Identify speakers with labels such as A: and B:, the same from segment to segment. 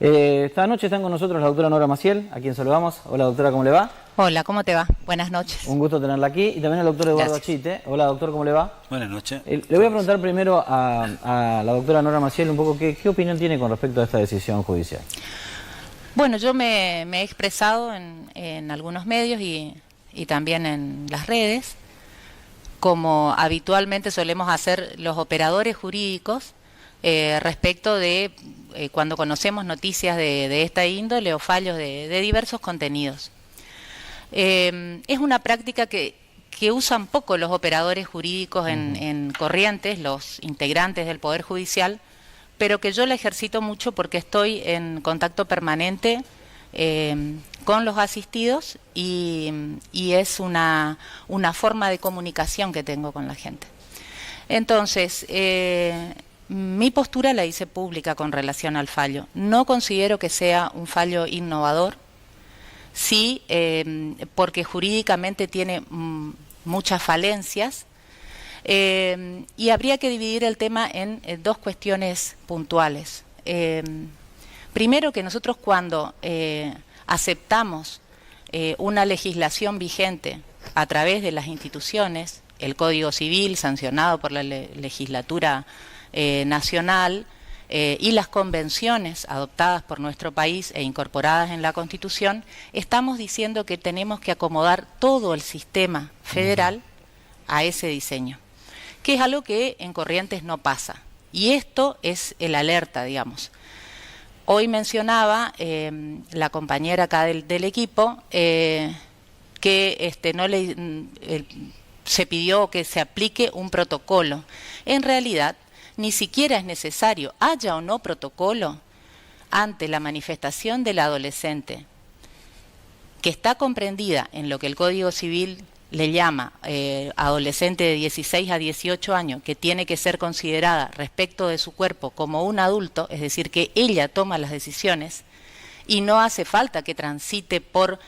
A: Esta noche están con nosotros la doctora Nora Maciel, a quien saludamos. Hola doctora, ¿cómo le va?
B: Hola, ¿cómo te va? Buenas noches.
A: Un gusto tenerla aquí. Y también el doctor Eduardo Achite. Hola doctor, ¿cómo le va?
C: Buenas noches.
A: Le voy a preguntar primero a la doctora Nora Maciel un poco qué opinión tiene con respecto a esta decisión judicial.
B: Bueno, yo me he expresado en algunos medios y también en las redes, como habitualmente solemos hacer los operadores jurídicos, respecto de cuando conocemos noticias de esta índole o fallos de diversos contenidos. Es una práctica que usan poco los operadores jurídicos en Corrientes, los integrantes del Poder Judicial, pero que yo la ejercito mucho porque estoy en contacto permanente con los asistidos y es una forma de comunicación que tengo con la gente. Entonces, mi postura la hice pública con relación al fallo. No considero que sea un fallo innovador, sí, porque jurídicamente tiene muchas falencias, y habría que dividir el tema en dos cuestiones puntuales. Primero, que nosotros cuando aceptamos una legislación vigente a través de las instituciones, el Código Civil sancionado por la legislatura nacional y las convenciones adoptadas por nuestro país e incorporadas en la Constitución, estamos diciendo que tenemos que acomodar todo el sistema federal a ese diseño, que es algo que en Corrientes no pasa. Y esto es el alerta, digamos. Hoy mencionaba la compañera acá del equipo que se pidió que se aplique un protocolo. En realidad, ni siquiera es necesario, haya o no protocolo, ante la manifestación del adolescente, que está comprendida en lo que el Código Civil le llama adolescente de 16 a 18 años, que tiene que ser considerada respecto de su cuerpo como un adulto, es decir, que ella toma las decisiones y no hace falta que transite por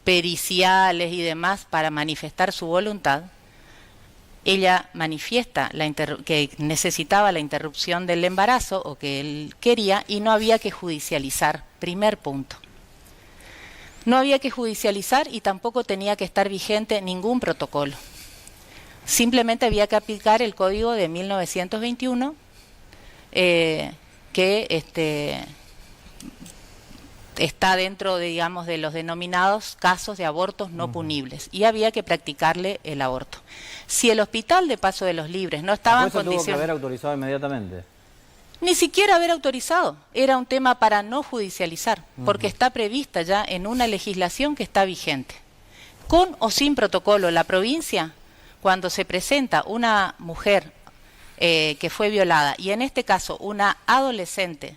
B: periciales y demás para manifestar su voluntad. Ella manifiesta que necesitaba la interrupción del embarazo o que él quería y no había que judicializar. Primer punto. No había que judicializar y tampoco tenía que estar vigente ningún protocolo. Simplemente había que aplicar el Código de 1921 que está dentro, digamos, de los denominados casos de abortos no punibles, y había que practicarle el aborto. Si el hospital de Paso de los Libres no estaba en condiciones...
A: tuvo que haber autorizado inmediatamente.
B: Ni siquiera haber autorizado, era un tema para no judicializar, porque está prevista ya en una legislación que está vigente. Con o sin protocolo, la provincia, cuando se presenta una mujer que fue violada, y en este caso una adolescente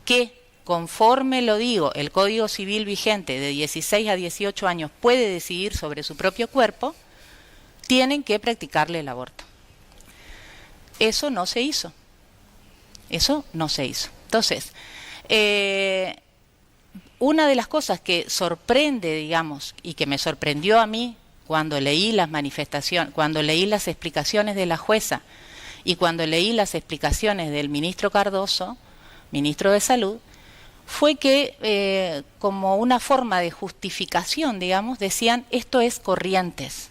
B: que, conforme lo digo, el Código Civil vigente de 16 a 18 años puede decidir sobre su propio cuerpo, tienen que practicarle el aborto. Eso no se hizo. Eso no se hizo. Entonces, una de las cosas que sorprende, digamos, y que me sorprendió a mí cuando leí las manifestaciones, cuando leí las explicaciones de la jueza y cuando leí las explicaciones del ministro Cardoso, ministro de Salud, fue que como una forma de justificación, digamos, decían esto es Corrientes.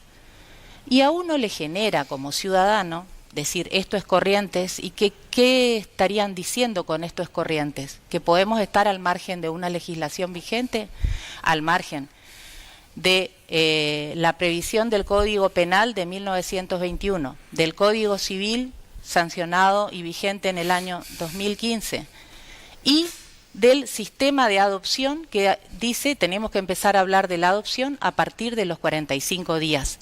B: Y a uno le genera como ciudadano decir esto es Corrientes y qué estarían diciendo con esto es Corrientes, que podemos estar al margen de una legislación vigente, al margen de la previsión del Código Penal de 1921, del Código Civil sancionado y vigente en el año 2015 y del sistema de adopción que dice tenemos que empezar a hablar de la adopción a partir de los 45 días.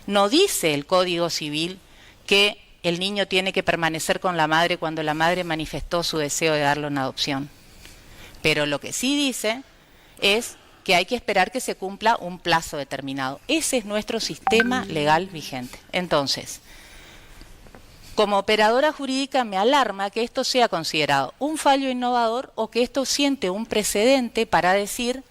B: No dice el Código Civil que el niño tiene que permanecer con la madre cuando la madre manifestó su deseo de darlo en adopción. Pero lo que sí dice es que hay que esperar que se cumpla un plazo determinado. Ese es nuestro sistema legal vigente. Entonces, como operadora jurídica me alarma que esto sea considerado un fallo innovador o que esto siente un precedente para decir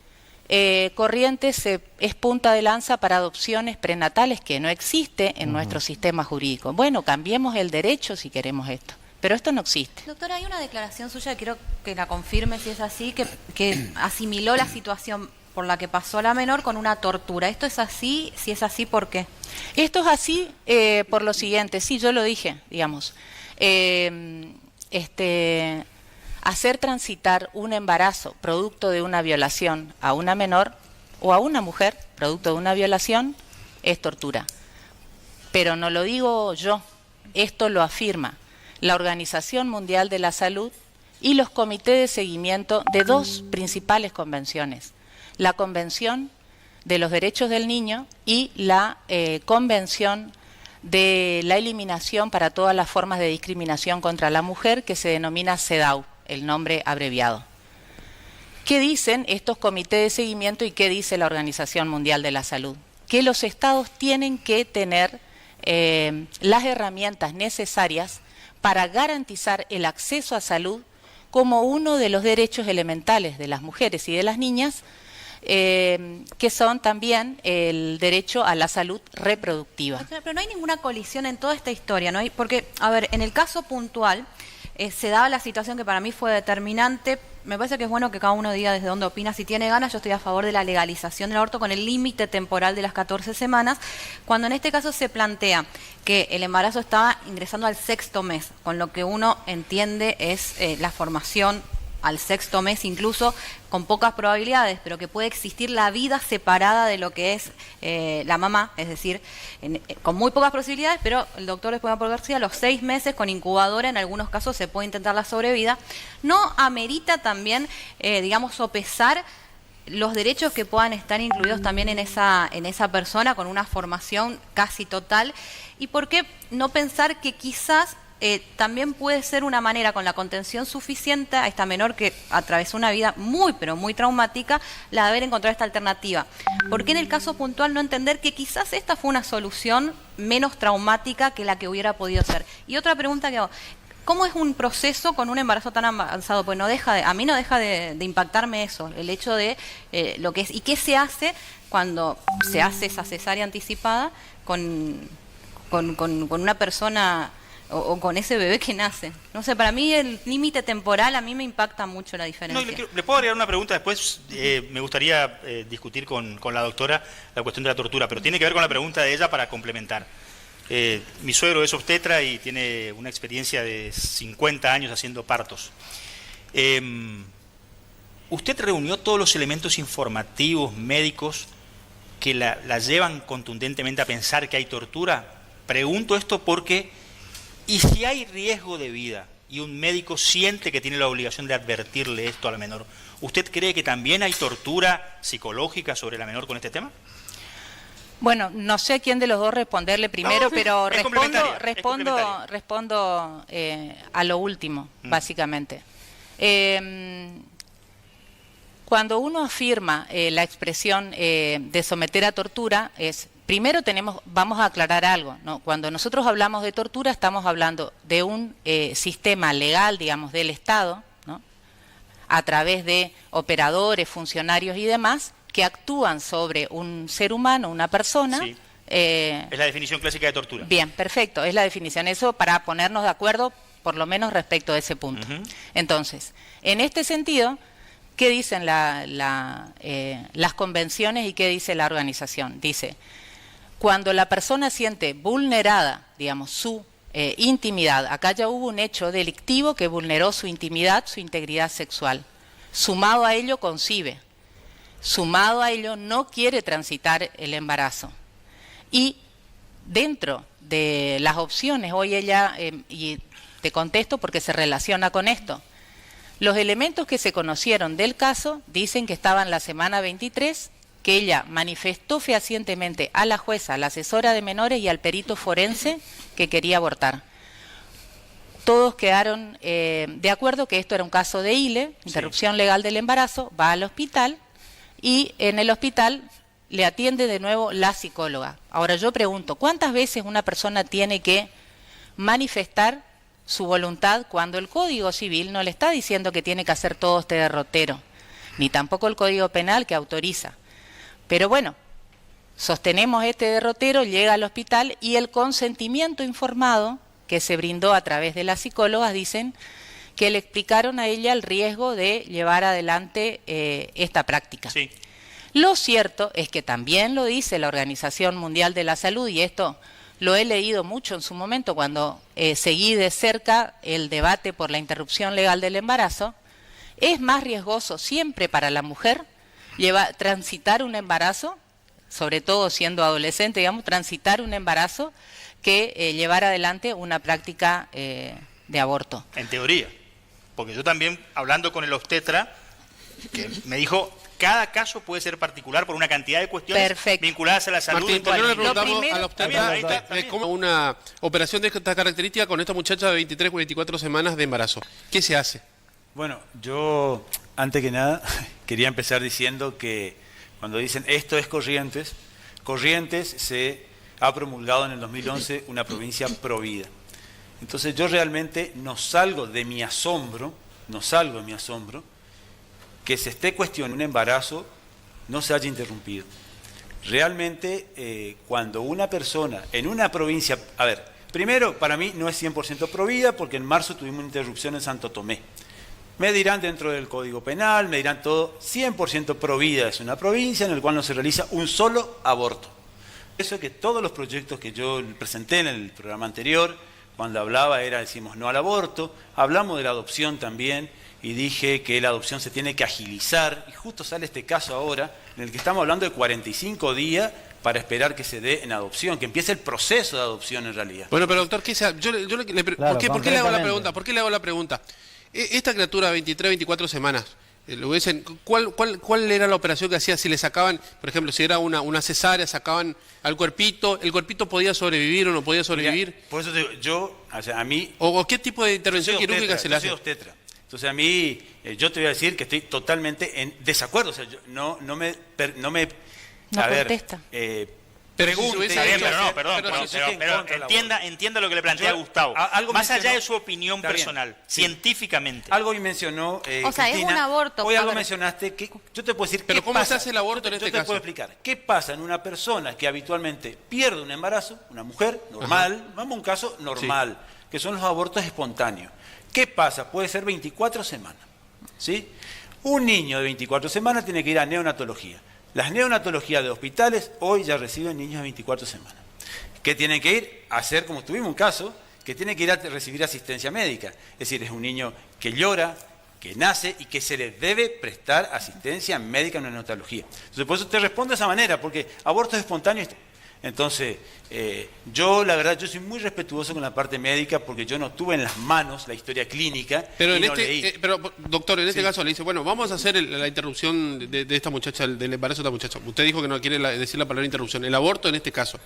B: Corrientes es punta de lanza para adopciones prenatales, que no existe en nuestro sistema jurídico. Bueno, cambiemos el derecho si queremos esto, pero esto no existe.
C: Doctora, hay una declaración suya, quiero que la confirme si es así, que asimiló la situación por la que pasó la menor con una tortura. ¿Esto es así? Si es así, ¿por qué?
B: Esto es así por lo siguiente, sí, yo lo dije, digamos. Hacer transitar un embarazo producto de una violación a una menor o a una mujer producto de una violación es tortura. Pero no lo digo yo, esto lo afirma la Organización Mundial de la Salud y los comités de seguimiento de dos principales convenciones, la Convención de los Derechos del Niño y la Convención de la Eliminación para todas las formas de discriminación contra la mujer, que se denomina CEDAW, el nombre abreviado. ¿Qué dicen estos comités de seguimiento y qué dice la Organización Mundial de la Salud? Que los estados tienen que tener las herramientas necesarias para garantizar el acceso a salud como uno de los derechos elementales de las mujeres y de las niñas, que son también el derecho a la salud reproductiva.
C: Pero no hay ninguna colisión en toda esta historia, ¿no? Porque, a ver, en el caso puntual se daba la situación que para mí fue determinante. Me parece que es bueno que cada uno diga desde dónde opina. Si tiene ganas, yo estoy a favor de la legalización del aborto con el límite temporal de las 14 semanas, cuando en este caso se plantea que el embarazo estaba ingresando al 6º mes, con lo que uno entiende es la formación al 6º mes, incluso con pocas probabilidades, pero que puede existir la vida separada de lo que es la mamá, es decir, con muy pocas posibilidades, pero el doctor después de García, a los 6 meses con incubadora, en algunos casos se puede intentar la sobrevida. ¿No amerita también, digamos, sopesar los derechos que puedan estar incluidos también en esa persona con una formación casi total? ¿Y por qué no pensar que quizás también puede ser una manera, con la contención suficiente a esta menor que atravesó una vida muy, pero muy traumática, la de haber encontrado esta alternativa? ¿Por qué en el caso puntual no entender que quizás esta fue una solución menos traumática que la que hubiera podido ser? Y otra pregunta que hago, ¿cómo es un proceso con un embarazo tan avanzado? Pues a mí no deja de impactarme eso, el hecho de lo que es, y qué se hace cuando se hace esa cesárea anticipada con una persona o con ese bebé que nace. No sé, para mí el límite temporal a mí me impacta mucho la diferencia.
D: No, le puedo agregar una pregunta después. Me gustaría discutir con la doctora la cuestión de la tortura, pero tiene que ver con la pregunta de ella para complementar. Mi suegro es obstetra y tiene una experiencia de 50 años haciendo partos. ¿Usted reunió todos los elementos informativos, médicos, que la llevan contundentemente a pensar que hay tortura? Pregunto esto porque, ¿y si hay riesgo de vida y un médico siente que tiene la obligación de advertirle esto a la menor, ¿usted cree que también hay tortura psicológica sobre la menor con este tema?
B: Bueno, no sé a quién de los dos responderle primero, pero respondo a lo último, básicamente. Cuando uno afirma la expresión de someter a tortura, primero vamos a aclarar algo, ¿no? Cuando nosotros hablamos de tortura estamos hablando de un sistema legal, digamos, del Estado, ¿no? A través de operadores, funcionarios y demás, que actúan sobre un ser humano, una persona.
D: Sí. Es la definición clásica de tortura.
B: Bien, perfecto, es la definición. Eso para ponernos de acuerdo, por lo menos respecto a ese punto. Entonces, en este sentido, ¿qué dicen las convenciones y qué dice la organización? Dice, cuando la persona siente vulnerada, digamos, su intimidad, acá ya hubo un hecho delictivo que vulneró su intimidad, su integridad sexual, sumado a ello concibe, sumado a ello no quiere transitar el embarazo. Y dentro de las opciones, hoy ella, y te contesto porque se relaciona con esto, los elementos que se conocieron del caso dicen que estaba en la semana 23, que ella manifestó fehacientemente a la jueza, a la asesora de menores y al perito forense que quería abortar. Todos quedaron de acuerdo que esto era un caso de ILE, interrupción legal del embarazo, va al hospital y en el hospital le atiende de nuevo la psicóloga. Ahora yo pregunto, ¿cuántas veces una persona tiene que manifestar su voluntad cuando el Código Civil no le está diciendo que tiene que hacer todo este derrotero, ni tampoco el Código Penal que autoriza? Pero bueno, sostenemos este derrotero, llega al hospital y el consentimiento informado que se brindó a través de las psicólogas dicen que le explicaron a ella el riesgo de llevar adelante esta práctica.
D: Sí.
B: Lo cierto es que también lo dice la Organización Mundial de la Salud, y esto lo he leído mucho en su momento cuando seguí de cerca el debate por la interrupción legal del embarazo, es más riesgoso siempre para la mujer transitar un embarazo, sobre todo siendo adolescente, digamos, transitar un embarazo, que llevar adelante una práctica de aborto.
D: En teoría. Porque yo también, hablando con el obstetra, que me dijo, cada caso puede ser particular por una cantidad de cuestiones
B: Perfecto.
D: vinculadas a la salud.
E: Martín, ¿por qué no le preguntamos
B: Lo primero-
E: a la obstetra
D: Ahí está.
E: cómo una operación de esta característica con esta muchacha de 23 o 24 semanas de embarazo? ¿Qué se hace?
F: Bueno, yo antes que nada quería empezar diciendo que cuando dicen esto es Corrientes, Corrientes se ha promulgado en el 2011 una provincia provida. Entonces yo realmente no salgo de mi asombro que se esté cuestionando un embarazo no se haya interrumpido. Realmente cuando una persona en una provincia, a ver, primero para mí no es 100% provida porque en marzo tuvimos una interrupción en Santo Tomé. Me dirán dentro del Código Penal, me dirán todo, 100% provida es una provincia en la cual no se realiza un solo aborto. Eso es que todos los proyectos que yo presenté en el programa anterior, cuando hablaba decimos no al aborto, hablamos de la adopción también y dije que la adopción se tiene que agilizar y justo sale este caso ahora en el que estamos hablando de 45 días para esperar que se dé en adopción, que empiece el proceso de adopción en realidad.
E: Bueno, pero doctor, ¿qué se hace?
A: Claro,
E: ¿Por qué le hago la
A: concretamente.
E: pregunta? ¿Por qué le hago la pregunta? Esta criatura de 23, 24 semanas, ¿cuál era la operación que hacía si le sacaban, por ejemplo, si era una cesárea, sacaban al cuerpito, el cuerpito podía sobrevivir o no podía sobrevivir?
F: Mira, por eso te digo, yo, o sea, a mí...
E: ¿O qué tipo de intervención
F: Yo soy
E: quirúrgica se le
F: yo soy
E: hace?
F: obstetra. Entonces a mí, yo te voy a decir que estoy totalmente en desacuerdo. O sea, yo no me...
B: No
F: a ver,
B: contesta.
E: Pero si
F: pregunte,
E: hubiese
D: Está bien,
E: hecho-
D: pero no, perdón,
E: pero
D: pero,
E: si
F: es que en
D: pero
F: contra del aborto.
D: entienda lo que le plantea
F: Yo-
D: Gustavo.
F: algo
D: Más allá
F: mencionó-
D: de su opinión
F: Está bien,
D: personal,
F: sí.
D: científicamente.
F: Algo y mencionó
C: O sea, es
F: Cristina.
C: un aborto,
F: Hoy algo
C: a ver.
F: mencionaste que yo te puedo decir
E: Pero
F: qué
E: ¿cómo se
F: pasa.
E: hace el aborto en este
F: Yo te
E: caso?
F: puedo explicar. ¿Qué pasa en una persona que habitualmente pierde un embarazo, una mujer normal, vamos a un caso normal, que son los abortos espontáneos? ¿Qué pasa? Puede ser 24 semanas, ¿sí? Un niño de 24 semanas tiene que ir a neonatología. Las neonatologías de hospitales hoy ya reciben niños de 24 semanas. Que tienen que ir a hacer, como tuvimos un caso, que tiene que ir a recibir asistencia médica. Es decir, es un niño que llora, que nace y que se le debe prestar asistencia médica en una neonatología. Entonces, por eso te respondo de esa manera, porque abortos espontáneos... Entonces, yo la verdad, yo soy muy respetuoso con la parte médica porque yo no tuve en las manos la historia clínica
E: Pero,
F: y
E: en
F: no leí.
E: pero doctor, en este
F: Sí.
E: caso le dice, bueno, vamos a hacer la interrupción de esta muchacha, del embarazo de esta muchacha. Usted dijo que no quiere decir la palabra interrupción. El aborto en este caso.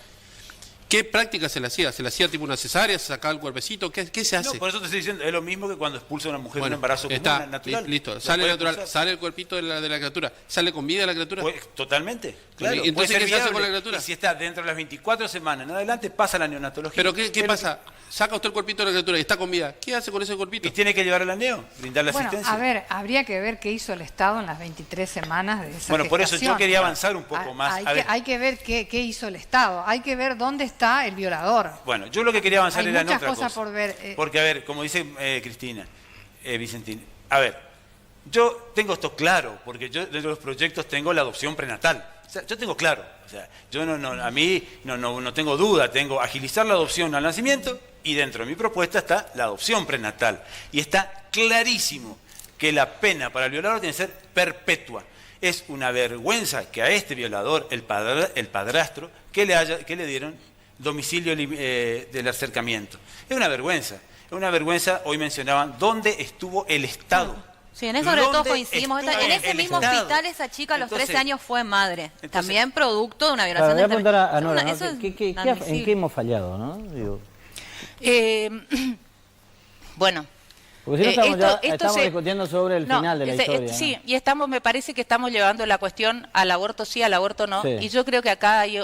E: ¿Qué práctica se le hacía? ¿Se le hacía tipo una cesárea? ¿Se sacaba el cuerpecito? ¿Qué se hace?
F: No, por eso te estoy diciendo, es lo mismo que cuando expulsa a una mujer de un
E: Bueno,
F: embarazo común,
E: está,
F: natural.
E: listo.
F: Lo
E: Sale
F: puede
E: natural,
F: expulsar.
E: sale el cuerpito de la criatura. ¿Sale con vida la criatura?
F: Pues, totalmente, claro.
E: ¿Y entonces
F: puede ser
E: qué se hace con
F: viable.
E: la criatura?
F: Y si está dentro de las 24 semanas en adelante, pasa a la neonatología.
E: ¿Pero qué
F: Es lo
E: pasa? Saca usted el cuerpito de la criatura y está con vida. ¿Qué hace con ese
F: que-
E: cuerpito?
F: Y tiene que llevar a la neo, brindarle
G: Bueno,
F: asistencia.
G: a ver, habría que ver qué hizo el Estado en las 23 semanas de esa
F: Bueno, por eso yo
G: gestación.
F: quería avanzar un poco más.
G: Hay,
F: A ver.
G: hay que ver qué hizo el Estado. Hay que ver dónde está el violador.
F: Bueno, yo lo que quería avanzar
G: Hay
F: era en
G: muchas
F: otra
G: cosas
F: cosa.
G: por ver,
F: Porque, a ver, como dice Cristina, Vicentín, a ver, yo tengo esto claro, porque yo dentro de los proyectos tengo la adopción prenatal. O sea, yo tengo claro, o sea, yo a mí no tengo duda, tengo agilizar la adopción al nacimiento y dentro de mi propuesta está la adopción prenatal. Y está clarísimo que la pena para el violador tiene que ser perpetua. Es una vergüenza que a este violador, el padrastro, que le dieron domicilio del acercamiento. Es una vergüenza. Es una vergüenza, hoy mencionaban, ¿dónde estuvo el Estado?
C: Sí, en eso sobre todo
F: ¿Dónde
C: coincidimos.
F: estuvo
C: En ese
F: el
C: mismo
F: Estado?
C: hospital esa chica a los
F: Entonces-
C: 13 años fue madre.
F: entonces-
C: También producto de una
A: Claro,
C: violación
A: voy a preguntar a
C: Eso
A: Nora,
C: es
A: ¿no?
C: eso es
A: ¿En qué
C: inadmisible.
A: hemos fallado, no? Digo,
B: Bueno,
A: porque si no estamos,
B: esto
A: estamos
B: se-
A: discutiendo sobre el
B: no,
A: final de la historia. ¿no?
B: Sí, y me parece que estamos llevando la cuestión al aborto sí, al aborto no.
A: Sí.
B: Y yo creo que acá hay,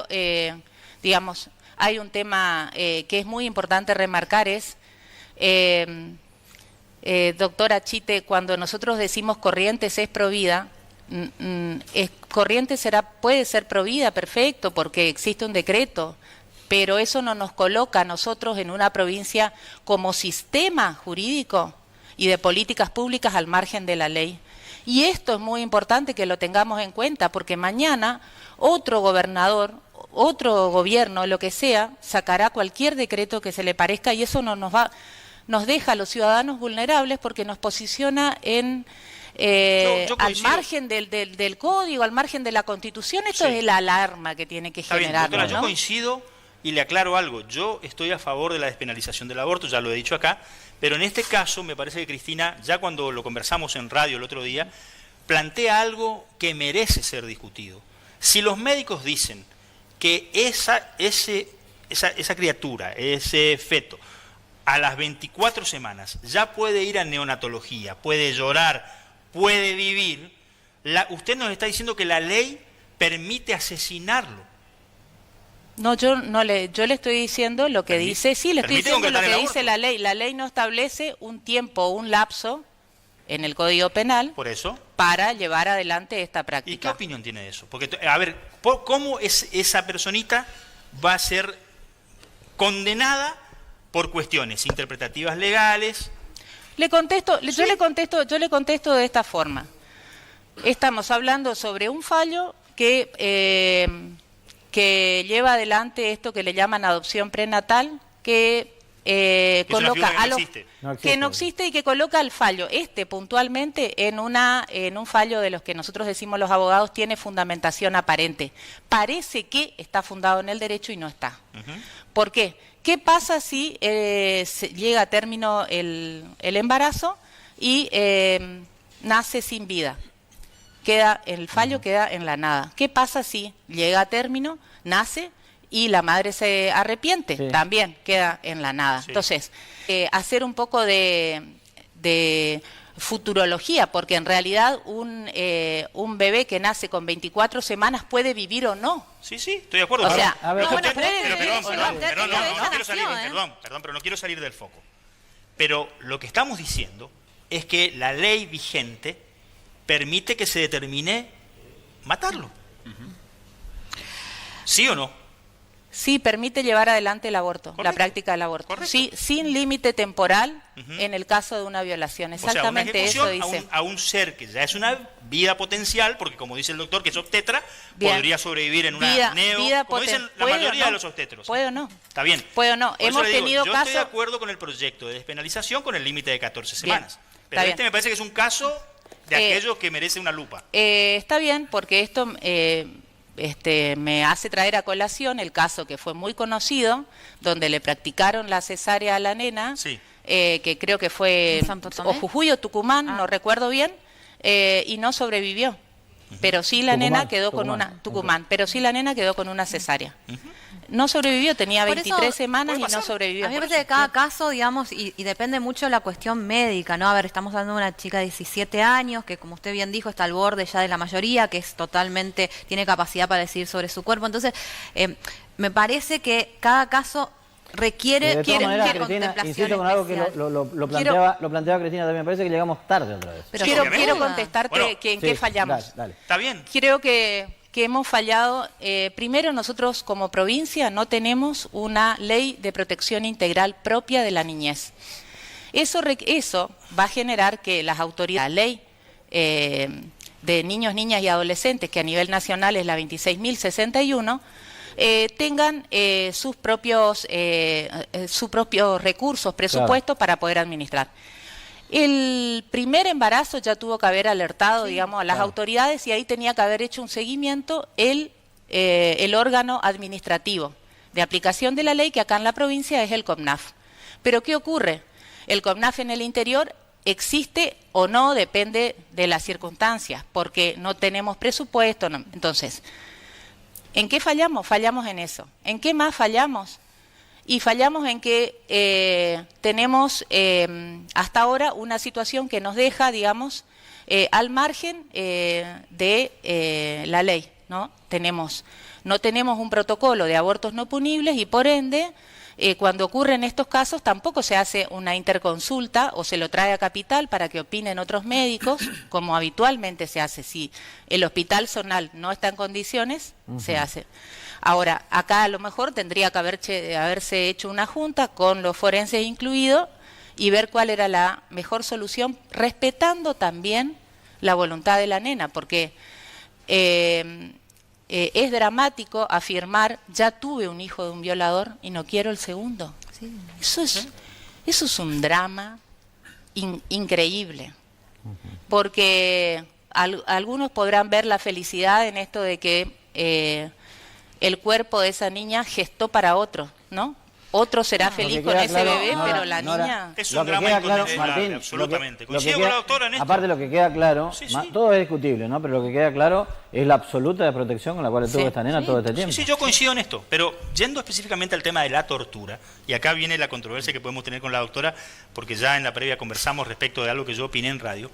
B: digamos, hay un tema que es muy importante remarcar es, doctora Chite, cuando nosotros decimos Corrientes es provida, Corrientes puede ser provida, perfecto, porque existe un decreto. pero eso no nos coloca a nosotros en una provincia como sistema jurídico y de políticas públicas al margen de la ley. Y esto es muy importante que lo tengamos en cuenta, porque mañana otro gobernador, otro gobierno, lo que sea, sacará cualquier decreto que se le parezca y eso nos deja a los ciudadanos vulnerables porque nos posiciona en al margen del código, al margen de la Constitución. Esto es la alarma que tiene que generar.
D: Doctora, yo coincido y le aclaro algo. Yo estoy a favor de la despenalización del aborto, ya lo he dicho acá, pero en este caso me parece que Cristina, ya cuando lo conversamos en radio el otro día, plantea algo que merece ser discutido. Si los médicos dicen que esa criatura, ese feto, a las 24 semanas ya puede ir a neonatología, puede llorar, puede vivir, usted nos está diciendo que la ley permite asesinarlo.
B: No, yo le estoy diciendo lo que dice, sí, le estoy diciendo lo que dice la ley. La ley no establece un tiempo, un lapso en el Código Penal.
D: Por eso.
B: Para llevar adelante esta práctica.
D: ¿Y qué opinión tiene de eso? Porque, a ver, ¿cómo esa personita va a ser condenada por cuestiones interpretativas legales?
B: Yo le contesto de esta forma. Estamos hablando sobre un fallo que lleva adelante esto que le llaman adopción prenatal, que coloca que no existe y que coloca al fallo puntualmente en un fallo de los que nosotros decimos los abogados tiene fundamentación aparente. Parece que está fundado en el derecho y no está. ¿Por qué? ¿Qué pasa si llega a término el embarazo y nace sin vida? El fallo queda en la nada. ¿Qué pasa si llega a término, nace y la madre se arrepiente? Sí. También queda en la nada. Sí. Entonces, hacer un poco de futurología, porque en realidad un bebé que nace con 24 semanas puede vivir o no.
D: Sí, estoy de acuerdo.
B: O sea,
D: pero no quiero salir del foco. Pero lo que estamos diciendo es que la ley vigente permite que se determine matarlo. ¿Sí o no?
B: Sí, permite llevar adelante el aborto,
D: Correcto.
B: La práctica del aborto.
D: Correcto.
B: Sí, sin límite temporal en el caso de una violación. Exactamente,
D: o sea, una
B: eso dice.
D: A un ser que ya es una vida potencial, porque como dice el doctor, que es obstetra, podría sobrevivir en una como dicen la mayoría de los obstetros.
B: ¿Puede o no?
D: Está bien.
B: ¿Puede o no?
D: Hemos tenido casos... Yo estoy de acuerdo con el proyecto de despenalización con el límite de 14 semanas. Pero me parece que es un caso de aquellos que merece una lupa.
B: Está bien, porque esto me hace traer a colación el caso que fue muy conocido, donde le practicaron la cesárea a la nena, que creo que fue o Jujuy o Tucumán, no recuerdo bien, y no sobrevivió. Pero sí la nena quedó con pero sí la nena quedó con una cesárea. No sobrevivió, tenía 23 semanas y no sobrevivió.
C: A mí me parece que cada caso, digamos, y depende mucho de la cuestión médica, ¿no? A ver, estamos hablando de una chica de 17 años, que como usted bien dijo, está al borde ya de la mayoría, que es totalmente, tiene capacidad para decidir sobre su cuerpo. Entonces, me parece que cada caso requiere
A: Cristina, insisto con algo que lo planteaba Cristina también. Me parece que llegamos tarde otra vez.
B: Pero quiero contestarte en qué fallamos.
A: Dale.
D: Está bien.
B: Creo que hemos fallado. Primero, nosotros como provincia no tenemos una ley de protección integral propia de la niñez. Eso va a generar que las autoridades, la ley de niños, niñas y adolescentes, que a nivel nacional es la 26.061, tengan sus propios recursos, presupuestos para poder administrar. El primer embarazo ya tuvo que haber alertado, digamos, a las autoridades y ahí tenía que haber hecho un seguimiento el órgano administrativo de aplicación de la ley, que acá en la provincia es el CONAF. Pero ¿qué ocurre? El CONAF en el interior existe o no, depende de las circunstancias, porque no tenemos presupuesto. Entonces, ¿en qué fallamos? Fallamos en eso. ¿En qué más fallamos? Y fallamos en que tenemos hasta ahora una situación que nos deja, digamos, al margen de la ley, ¿no? No tenemos un protocolo de abortos no punibles y por ende cuando ocurren estos casos tampoco se hace una interconsulta o se lo trae a Capital para que opinen otros médicos, como habitualmente se hace. Si el hospital zonal no está en condiciones, se hace. Ahora, acá a lo mejor tendría que haberse hecho una junta con los forenses incluidos y ver cuál era la mejor solución, respetando también la voluntad de la nena, porque es dramático afirmar, ya tuve un hijo de un violador y no quiero el segundo.
C: Sí.
B: Eso es un drama increíble, porque algunos podrán ver la felicidad en esto de que el cuerpo de esa niña gestó para otro, ¿no? Otro será feliz con ese bebé, pero la niña...
D: Es
A: Lo
D: un
A: que
D: drama
A: queda claro,
D: inconmensurable,
A: Martín,
D: absolutamente.
A: lo que
D: Coincido con la doctora en esto.
A: aparte lo que queda claro,
D: Sí, sí.
A: todo es discutible, ¿no? Pero lo que queda claro es la absoluta protección con la cual tuvo
B: Sí,
A: esta nena todo este tiempo.
D: Sí, yo coincido en esto, pero yendo específicamente al tema de la tortura, y acá viene la controversia que podemos tener con la doctora, porque ya en la previa conversamos respecto de algo que yo opiné en radio.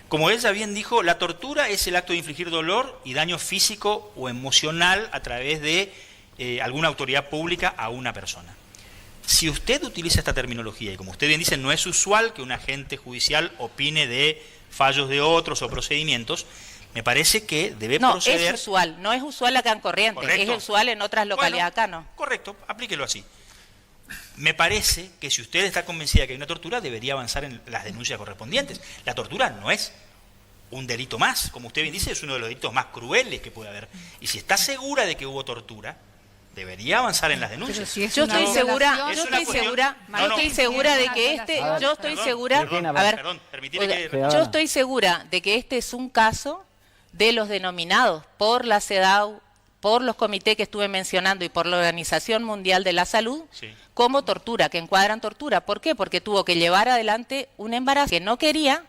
D: Como ella bien dijo, la tortura es el acto de infligir dolor y daño físico o emocional a través de alguna autoridad pública a una persona. Si usted utiliza esta terminología, y como usted bien dice, no es usual que un agente judicial opine de fallos de otros o procedimientos, me parece que debe proceder...
B: es usual, no es usual acá en Corrientes,
D: Correcto.
B: es usual en otras localidades,
D: Bueno,
B: acá no.
D: Correcto, aplíquelo así. Me parece que si usted está convencida que hay una tortura, debería avanzar en las denuncias correspondientes. La tortura no es un delito más, como usted bien dice, es uno de los delitos más crueles que puede haber. Y si está segura de que hubo tortura, debería avanzar en las denuncias.
G: Pero si es
B: Yo
G: una
B: estoy segura,
G: violación,
D: Es
B: yo
D: una
B: estoy
D: cuestión-
B: segura,
D: No,
B: yo
D: no.
B: estoy segura de que
G: Una
B: este,
G: violación.
B: yo estoy
D: Perdón,
B: segura,
A: Cristina,
B: a ver,
D: perdón, permitime
B: oiga,
D: que...
B: yo estoy segura de que este es un caso de los denominados por la CEDAW, por los comités que estuve mencionando y por la Organización Mundial de la Salud,
D: Sí.
B: como tortura, que encuadran tortura. ¿Por qué? Porque tuvo que llevar adelante un embarazo que no quería,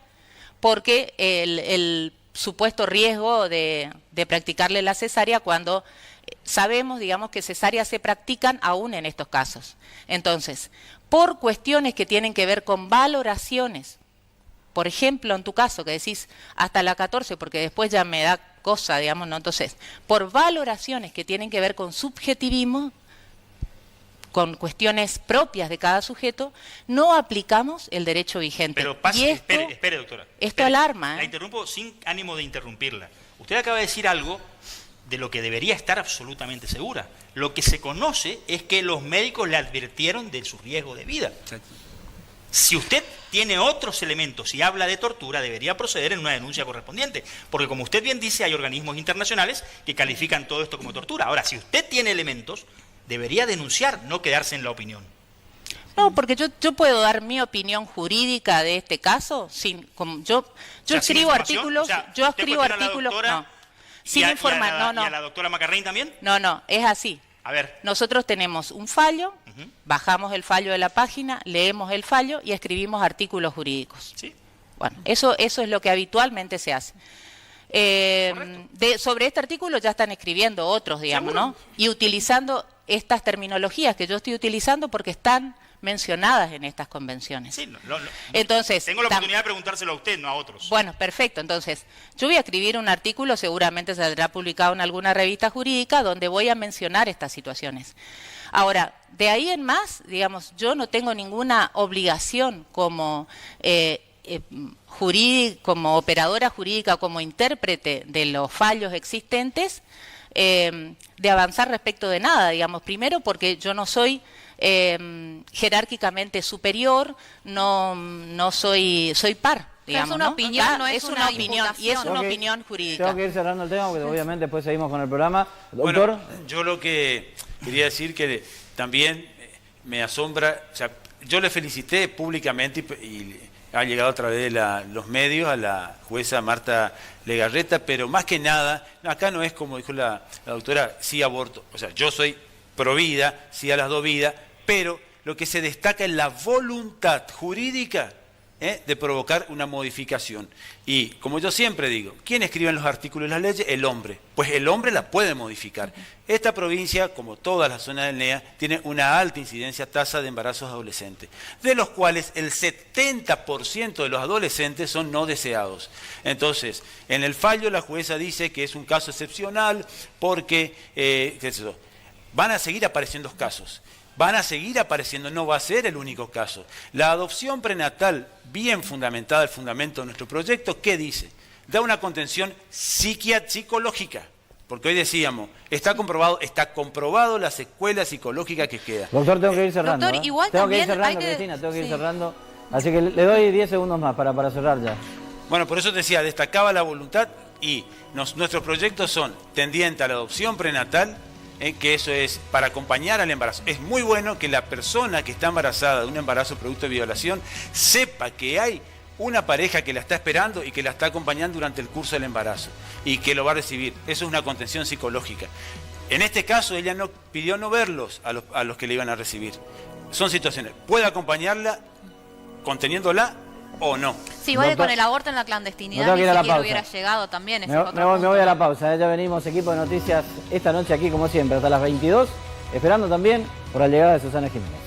B: porque el supuesto riesgo de practicarle la cesárea cuando sabemos, digamos, que cesáreas se practican aún en estos casos. Entonces, por cuestiones que tienen que ver con valoraciones, por ejemplo, en tu caso, que decís hasta la 14, porque después ya me da cosa, digamos, ¿no? Entonces, por valoraciones que tienen que ver con subjetivismo, con cuestiones propias de cada sujeto, no aplicamos el derecho vigente.
D: Pero pase,
B: Y esto,
D: espere, doctora.
B: esto
D: Espere.
B: alarma,
D: La
B: ¿eh?
D: interrumpo sin ánimo de interrumpirla. Usted acaba de decir algo de lo que debería estar absolutamente segura. Lo que se conoce es que los médicos le advirtieron de su riesgo de vida. Si usted tiene otros elementos y habla de tortura, debería proceder en una denuncia correspondiente. Porque como usted bien dice, hay organismos internacionales que califican todo esto como tortura. Ahora, si usted tiene elementos, debería denunciar, no quedarse en la opinión.
B: No, porque yo puedo dar mi opinión jurídica de este caso sin, como yo
D: O sea, sin
B: escribo
D: información,
B: artículos,
D: o sea,
B: yo
D: usted
B: escribo
D: cuestiona a la
B: artículos,
D: doctora
B: no, sin
D: ¿Y
B: informar,
D: a
B: no,
D: la doctora Macarrey también?
B: no, es así.
D: A ver.
B: Nosotros tenemos un fallo,
D: Ujú.
B: bajamos el fallo de la página, leemos el fallo y escribimos artículos jurídicos.
D: Sí.
B: Bueno, eso es lo que habitualmente se hace. Sobre este artículo ya están escribiendo otros, digamos,
D: ¿Seguro?
B: ¿no? Y utilizando estas terminologías que yo estoy utilizando porque están mencionadas en estas convenciones.
D: Sí,
B: Entonces,
D: tengo la oportunidad de preguntárselo a usted, no a otros.
B: Bueno, perfecto. Entonces, yo voy a escribir un artículo, seguramente saldrá publicado en alguna revista jurídica, donde voy a mencionar estas situaciones. Ahora, de ahí en más, digamos, yo no tengo ninguna obligación como como operadora jurídica, como intérprete de los fallos existentes, de avanzar respecto de nada, digamos. Primero, porque yo no soy jerárquicamente superior, no soy par, digamos,
C: es una
B: ¿no?
C: opinión,
B: Ah,
C: no es una
B: opinión y es
C: imputación.
B: una
A: Tengo que-
B: opinión jurídica.
A: Tengo que ir cerrando el tema porque obviamente después seguimos con el programa. Doctor,
F: Bueno, yo lo que quería decir que también me asombra, o sea, yo le felicité públicamente y ha llegado a través de los medios a la jueza Marta Legarreta, pero más que nada, acá no es como dijo la doctora, sí aborto, o sea, yo soy pro vida, sí a las dos vidas, pero lo que se destaca es la voluntad jurídica de provocar una modificación. Y como yo siempre digo, ¿quién escribe los artículos y las leyes? El hombre. Pues el hombre la puede modificar. Esta provincia, como todas las zonas del NEA, tiene una alta incidencia, tasa de embarazos adolescentes, de los cuales el 70% de los adolescentes son no deseados. Entonces, en el fallo la jueza dice que es un caso excepcional porque van a seguir apareciendo casos. van a seguir apareciendo, no va a ser el único caso. La adopción prenatal, bien fundamentada, el fundamento de nuestro proyecto, ¿qué dice? Da una contención psicológica, porque hoy decíamos, está comprobado la secuela psicológica que queda.
A: Doctor, tengo que ir cerrando.
C: Doctor, igual
A: tengo que ir
C: también
A: cerrando,
C: hay que-
A: Cristina, tengo que ir
C: sí.
A: cerrando. Así que le doy 10 segundos más para cerrar ya.
F: Bueno, por eso te decía, destacaba la voluntad y nuestros proyectos son tendientes a la adopción prenatal, que eso es para acompañar al embarazo. Es muy bueno que la persona que está embarazada de un embarazo producto de violación sepa que hay una pareja que la está esperando y que la está acompañando durante el curso del embarazo y que lo va a recibir. Eso es una contención psicológica. En este caso, ella no pidió no verlos a los que le iban a recibir. Son situaciones. Puede acompañarla conteniéndola o no.
C: Sí, igual que
A: Doctor,
C: con el aborto en la
A: me
C: clandestinidad
A: tengo
C: ni
A: que ir a la
C: siquiera
A: pausa.
C: hubiera llegado también. Ese
A: Me
C: es otro
A: voy a
C: punto.
A: la pausa, ya venimos, equipo de noticias, esta noche aquí como siempre, hasta las 22, esperando también por la llegada de Susana Jiménez.